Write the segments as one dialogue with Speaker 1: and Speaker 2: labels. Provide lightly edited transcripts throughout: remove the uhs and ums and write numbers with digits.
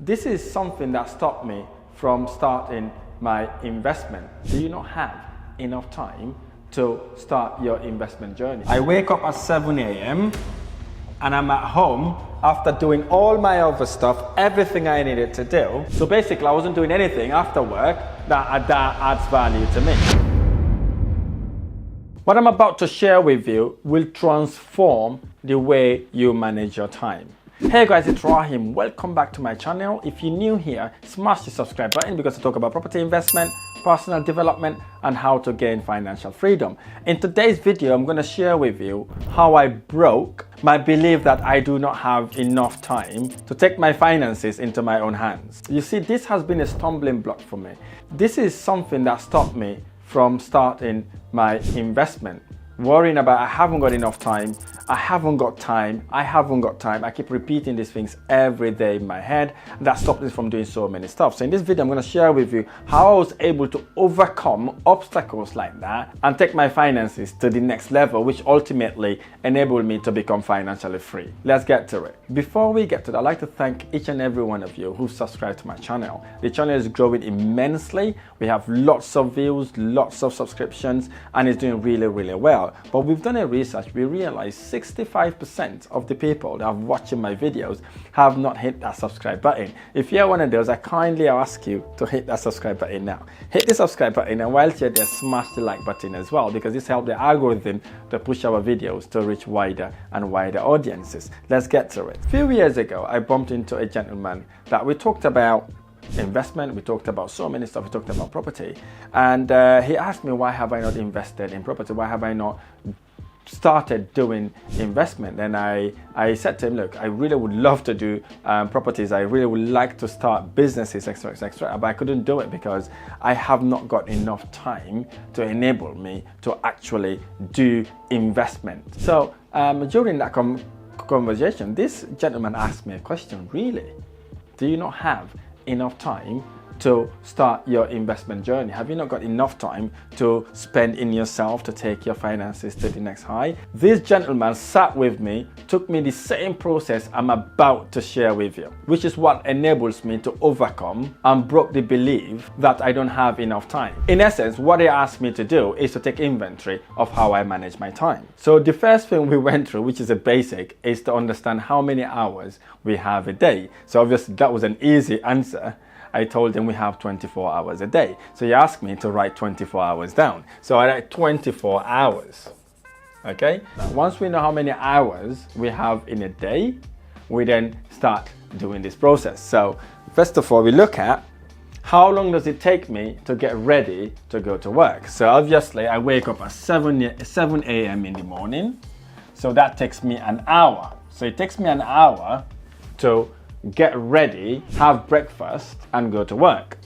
Speaker 1: This is something that stopped me from starting my investment. Do you not have enough time to start your investment journey? I wake up at 7 a.m. and I'm at home after doing all my other stuff, everything I needed to do. So basically I wasn't doing anything after work that adds value to me. What I'm about to share with you will transform the way you manage your time. Hey guys, it's Rahim. Welcome back to my channel. If you're new here, smash the subscribe button because I talk about property investment, personal development, and how to gain financial freedom. In today's video, I'm going to share with you how I broke my belief that I do not have enough time to take my finances into my own hands. You see, this has been a stumbling block for me. This is something that stopped me from starting my investment. Worrying about I haven't got enough time, I haven't got time. I keep repeating these things every day in my head. That stopped me from doing so many stuff. So in this video, I'm going to share with you how I was able to overcome obstacles like that and take my finances to the next level, which ultimately enabled me to become financially free. Let's get to it. Before we get to that, I'd like to thank each and every one of you who subscribed to my channel. The channel is growing immensely. We have lots of views, lots of subscriptions, and it's doing really, really well. But we've done a research. We realized 65% of the people that are watching my videos have not hit that subscribe button. If you're one of those, I kindly ask you to hit that subscribe button now. Hit the subscribe button, and whilst you're there, smash the like button as well, because this helps the algorithm to push our videos to reach wider and wider audiences. Let's get to it. A few years ago, I bumped into a gentleman that we talked about investment, we talked about so many stuff, we talked about property, and he asked me, why have I not invested in property? Why have I not started doing investment? And I said to him, look, I really would love to do properties. I really would like to start businesses, etc., but I couldn't do it because I have not got enough time to enable me to actually do investment. So during that conversation, this gentleman asked me a question: really, do you not have enough time to start your investment journey? Have you not got enough time to spend in yourself to take your finances to the next high? This gentleman sat with me, took me the same process I'm about to share with you, which is what enables me to overcome and broke the belief that I don't have enough time. In essence, what he asked me to do is to take inventory of how I manage my time. So the first thing we went through, which is a basic, is to understand how many hours we have a day. So obviously that was an easy answer. I told him we have 24 hours a day. So he asked me to write 24 hours down. So I write 24 hours. Okay? Now, once we know how many hours we have in a day, we then start doing this process. So first of all, we look at how long does it take me to get ready to go to work. So obviously I wake up at 7 a.m. in the morning. So that takes me an hour. So it takes me an hour to get ready, have breakfast, and go to work.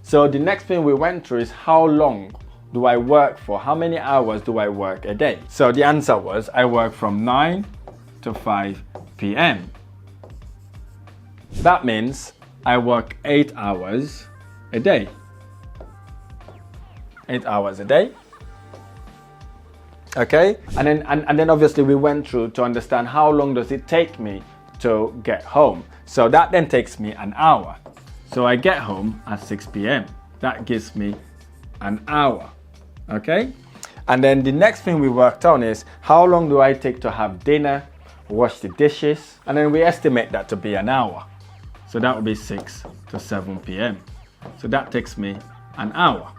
Speaker 1: So the next thing we went through is how long do I work for? How many hours do I work a day? So the answer was I work from 9 to 5 p.m. That means I work 8 hours a day. 8 hours a day. Okay? And then obviously we went through to understand how long does it take me to get home. So that then takes me an hour. So I get home at 6 p.m. That gives me an hour. Okay? And then the next thing we worked on is how long do I take to have dinner, wash the dishes, and then we estimate that to be an hour. So that would be 6 to 7 p.m. So that takes me an hour.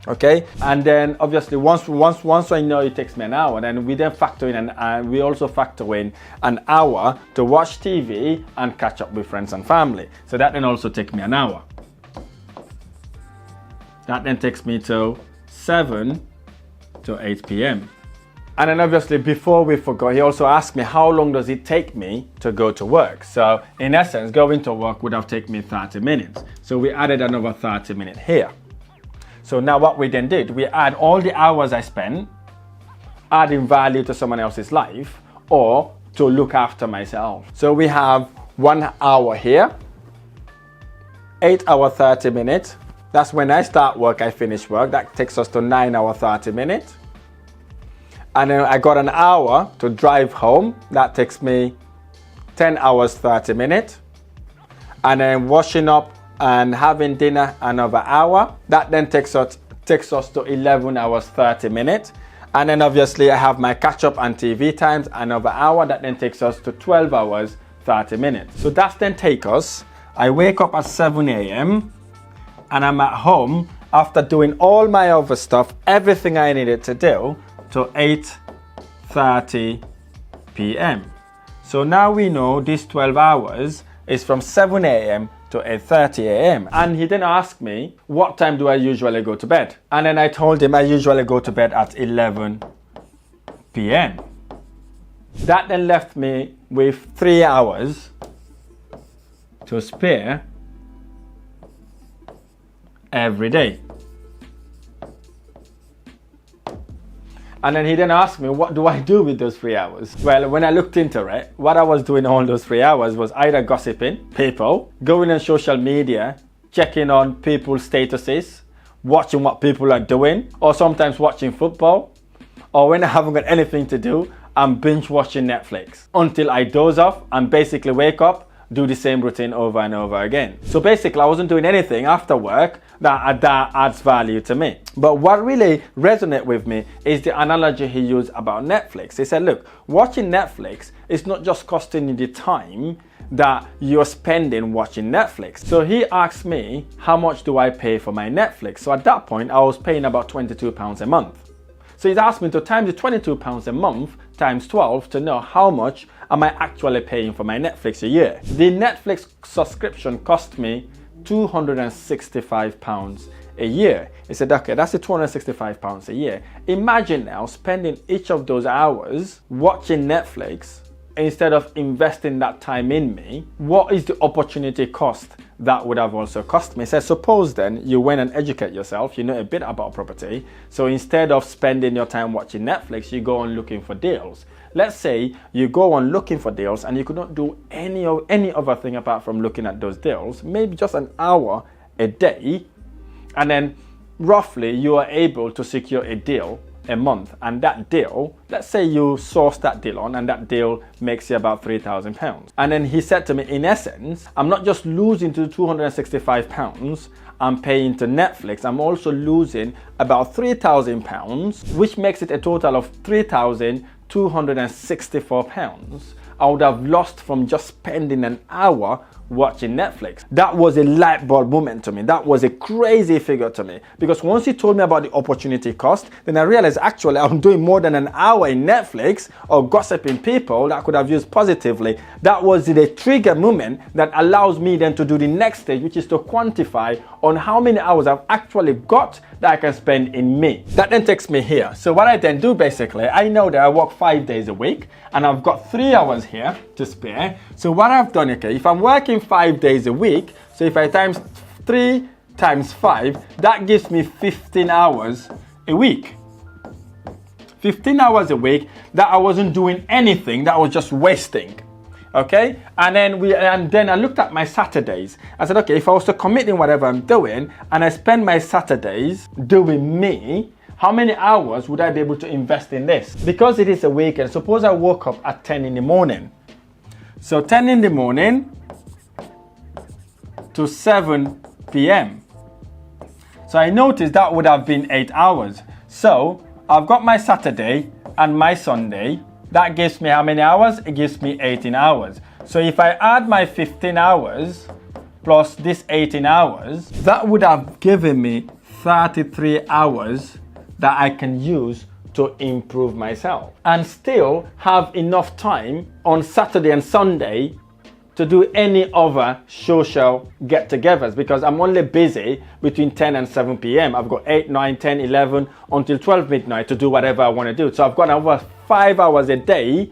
Speaker 1: Okay, and then obviously once I know it takes me an hour, then we then factor in we also factor in an hour to watch TV and catch up with friends and family. So that then also takes me an hour. That then takes me to 7 to 8 p.m. And then obviously before we forgot, he also asked me how long does it take me to go to work. So in essence, going to work would have taken me 30 minutes. So we added another 30 minutes here. So now what we then did, we add all the hours I spent adding value to someone else's life or to look after myself. So we have 1 hour here, 8 hour 30 minutes. That's when I start work, I finish work. That takes us to 9 hour 30 minutes. And then I got an hour to drive home. That takes me 10 hours, 30 minutes. And then washing up and having dinner another hour. That then takes us to 11 hours, 30 minutes. And then obviously I have my catch up and TV times, another hour. That then takes us to 12 hours, 30 minutes. So that's then take us, I wake up at 7 a.m. and I'm at home after doing all my other stuff, everything I needed to do, to 8:30 p.m. So now we know this 12 hours is from 7 a.m. to 8:30 a.m. And he then asked me, what time do I usually go to bed? And then I told him I usually go to bed at 11 p.m. That then left me with 3 hours to spare every day. And then he then asked me, what do I do with those 3 hours? Well, when I looked into it, what I was doing all those 3 hours was either gossiping people, going on social media, checking on people's statuses, watching what people are doing, or sometimes watching football, or when I haven't got anything to do, I'm binge watching Netflix until I doze off and basically wake up, do the same routine over and over again. So basically I wasn't doing anything after work that adds value to me. But what really resonated with me is the analogy he used about Netflix. He said, look, watching Netflix is not just costing you the time that you're spending watching Netflix. So he asked me, how much do I pay for my Netflix? So at that point, I was paying about £22 a month. So he's asked me to times the £22 a month times 12 to know how much am I actually paying for my Netflix a year. The Netflix subscription cost me £265 a year. He said, okay, that's the £265 a year. Imagine now spending each of those hours watching Netflix instead of investing that time in me. What is the opportunity cost that would have also cost me? He said, suppose then you went and educate yourself, you know a bit about property. So instead of spending your time watching Netflix, you go on looking for deals. Let's say you go on looking for deals and you could not do any other thing apart from looking at those deals, maybe just an hour a day, and then roughly you are able to secure a deal a month. And that deal, let's say you source that deal on and that deal makes you about £3,000. And then he said to me, in essence, I'm not just losing to the £265 I'm paying to Netflix, I'm also losing about £3,000, which makes it a total of £3,264 I would have lost from just spending an hour watching Netflix. That was a light bulb moment to me. That was a crazy figure to me, because once he told me about the opportunity cost, then I realized actually I'm doing more than an hour in Netflix or gossiping people that I could have used positively. That was the trigger moment that allows me then to do the next stage, which is to quantify on how many hours I've actually got that I can spend in me. That then takes me here. So what I then do basically, I know that I work 5 days a week and I've got 3 hours here to spare. So what I've done, okay, if I'm working 5 days a week, so if I times 3 times 5, that gives me 15 hours a week. 15 hours a week that I wasn't doing anything, that I was just wasting. Okay, and then I looked at my Saturdays. I said, okay, if I was to commit in whatever I'm doing and I spend my Saturdays doing me, how many hours would I be able to invest in this? Because it is a weekend, suppose I woke up at 10 in the morning. So 10 in the morning to 7 p.m. So I noticed that would have been 8 hours. So I've got my Saturday and my Sunday. That gives me how many hours? It gives me 18 hours. So if I add my 15 hours plus this 18 hours, that would have given me 33 hours that I can use to improve myself and still have enough time on Saturday and Sunday to do any other social get-togethers, because I'm only busy between 10 and 7 p.m. I've got 8, 9, 10, 11 until 12 midnight to do whatever I want to do. So I've got another 5 hours a day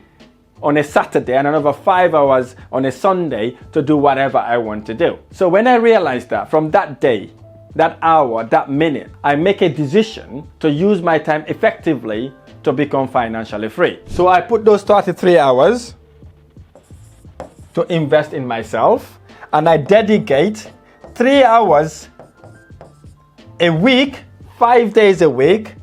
Speaker 1: on a Saturday and another 5 hours on a Sunday to do whatever I want to do. So when I realized that from that day, that hour, that minute, I make a decision to use my time effectively to become financially free. So I put those 33 hours to invest in myself, and I dedicate 3 hours a week, 5 days a week,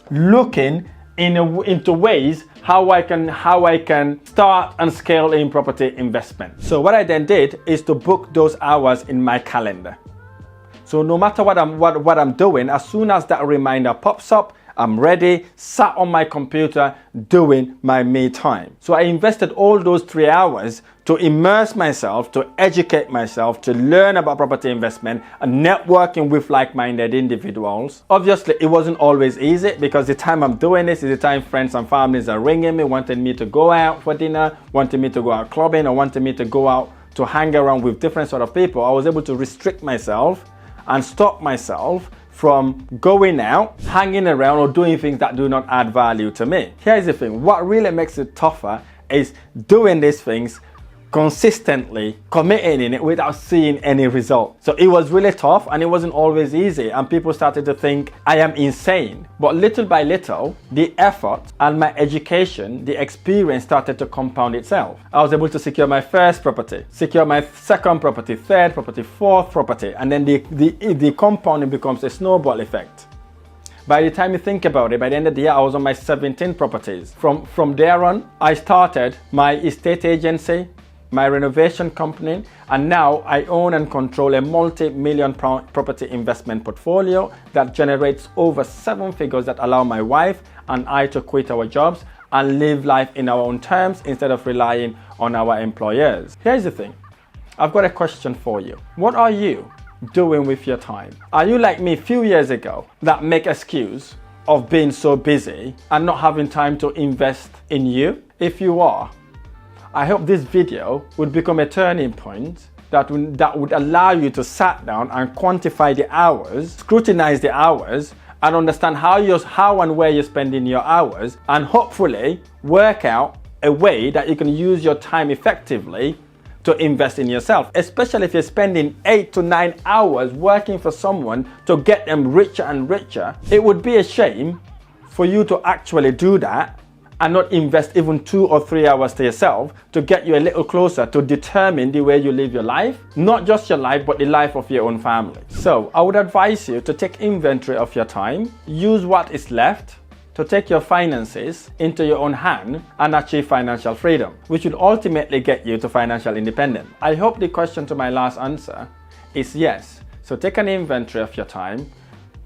Speaker 1: looking into ways how I can start and scale in property investment. So what I then did is to book those hours in my calendar. So no matter what I'm doing, as soon as that reminder pops up, I'm ready, sat on my computer doing my me time. So I invested all those 3 hours to immerse myself, to educate myself, to learn about property investment and networking with like-minded individuals. Obviously, it wasn't always easy because the time I'm doing this is the time friends and families are ringing me, wanting me to go out for dinner, wanting me to go out clubbing, or wanting me to go out to hang around with different sort of people. I was able to restrict myself and stop myself from going out, hanging around, or doing things that do not add value to me. Here's the thing, what really makes it tougher is doing these things consistently, committing in it without seeing any result. So it was really tough and it wasn't always easy, and people started to think I am insane. But little by little, the effort and my education, the experience started to compound itself. I was able to secure my first property, secure my second property, third property, fourth property, and then the compounding becomes a snowball effect. By the time you think about it, by the end of the year, I was on my 17 properties. From there on, I started my estate agency, my renovation company, and now I own and control a multi-million-pound property investment portfolio that generates over 7 figures that allow my wife and I to quit our jobs and live life in our own terms instead of relying on our employers. Here's the thing, I've got a question for you. What are you doing with your time? Are you like me a few years ago that make excuse of being so busy and not having time to invest in you? If you are, I hope this video would become a turning point that would allow you to sit down and quantify the hours, scrutinize the hours, and understand how and where you're spending your hours, and hopefully work out a way that you can use your time effectively to invest in yourself, especially if you're spending 8 to 9 hours working for someone to get them richer and richer. It would be a shame for you to actually do that and not invest even 2 or 3 hours to yourself to get you a little closer to determine the way you live your life, not just your life, but the life of your own family. So I would advise you to take inventory of your time, use what is left to take your finances into your own hand and achieve financial freedom, which would ultimately get you to financial independence. I hope the question to my last answer is yes. So take an inventory of your time,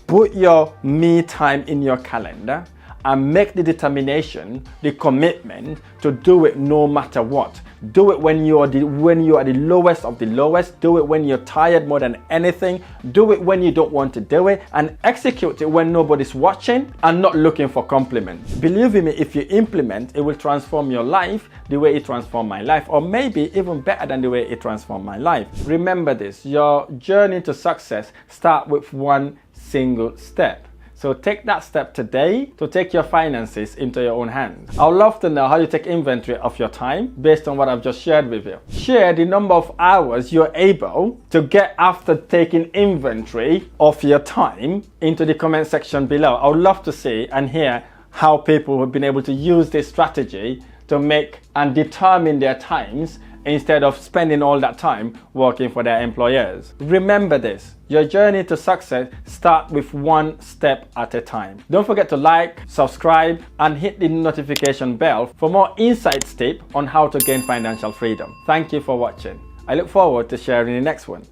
Speaker 1: put your me time in your calendar, and make the determination, the commitment to do it no matter what. Do it when you are the lowest of the lowest. Do it when you're tired more than anything. Do it when you don't want to do it, and execute it when nobody's watching and not looking for compliments. Believe me, if you implement, it will transform your life the way it transformed my life, or maybe even better than the way it transformed my life. Remember this, your journey to success starts with one single step. So take that step today to take your finances into your own hands. I would love to know how you take inventory of your time based on what I've just shared with you. Share the number of hours you're able to get after taking inventory of your time into the comment section below. I would love to see and hear how people have been able to use this strategy to make and determine their times instead of spending all that time working for their employers. Remember this, your journey to success starts with one step at a time. Don't forget to like, subscribe, and hit the notification bell for more insights tips on how to gain financial freedom. Thank you for watching. I look forward to sharing the next one.